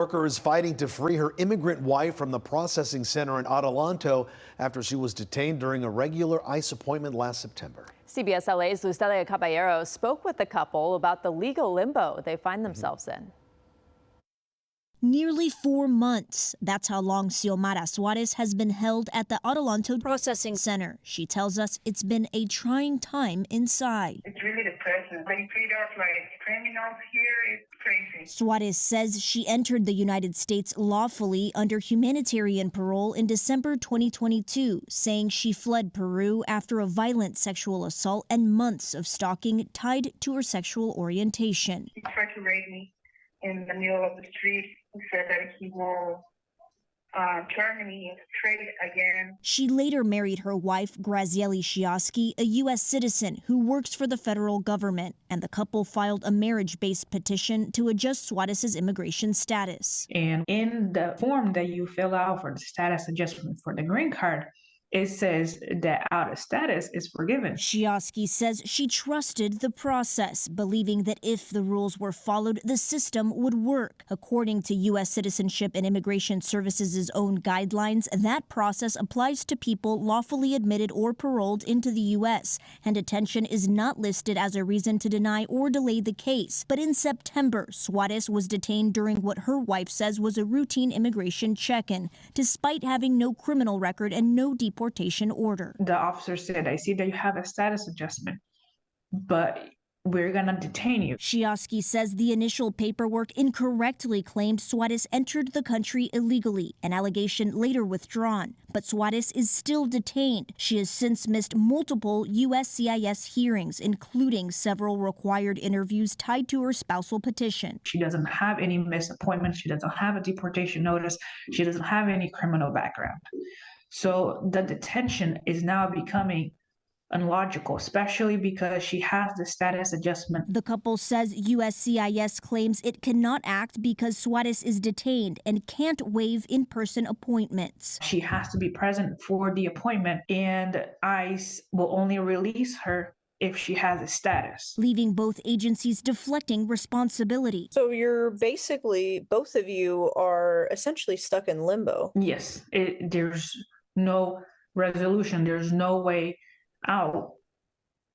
Worker is fighting to free her immigrant wife from the processing center in Adelanto after she was detained during a regular ICE appointment last September. CBS LA's Luzdelia Caballero spoke with the couple about the legal limbo they find themselves in. Nearly 4 months. That's how long Xiomara Suarez has been held at the Adelanto Processing Center. She tells us it's been a trying time inside. It's really depressing. They treat us like criminals here. It's crazy. Suarez says she entered the United States lawfully under humanitarian parole in December 2022, saying she fled Peru after a violent sexual assault and months of stalking tied to her sexual orientation. He tried to rape me in the middle of the street. He said that he will turn me straight again. She later married her wife, Grazieli Shiosky, a U.S. citizen who works for the federal government, and the couple filed a marriage-based petition to adjust Suarez's immigration status. And in the form that you fill out for the status adjustment for the green card, it says that out of status is forgiven. Shiosky says she trusted the process, believing that if the rules were followed, the system would work. According to U.S. Citizenship and Immigration Services' own guidelines, that process applies to people lawfully admitted or paroled into the U.S., and detention is not listed as a reason to deny or delay the case. But in September, Suarez was detained during what her wife says was a routine immigration check-in, despite having no criminal record and no deportation order. The officer said, I see that you have a status adjustment, but we're gonna detain you. Shiosky says the initial paperwork incorrectly claimed Suarez entered the country illegally, an allegation later withdrawn. But Suarez is still detained. She has since missed multiple USCIS hearings, including several required interviews tied to her spousal petition. She doesn't have any missed appointments. She doesn't have a deportation notice. She doesn't have any criminal background. So the detention is now becoming illogical, especially because she has the status adjustment. The couple says USCIS claims it cannot act because Suarez is detained and can't waive in-person appointments. She has to be present for the appointment, and ICE will only release her if she has a status, leaving both agencies deflecting responsibility. So you're basically, both of you are essentially stuck in limbo. Yes, there's no resolution. There's no way out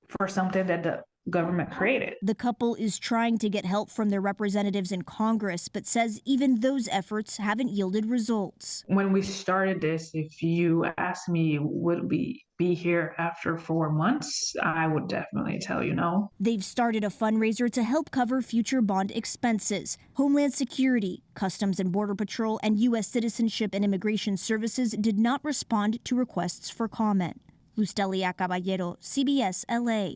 for something that the government created. The couple is trying to get help from their representatives in Congress, but says even those efforts haven't yielded results. When we started this, if you asked me, would we be here after 4 months, I would definitely tell you no. They've started a fundraiser to help cover future bond expenses. Homeland Security, Customs and Border Patrol, and U.S. Citizenship and Immigration Services did not respond to requests for comment. Luzdelia Caballero, CBS LA.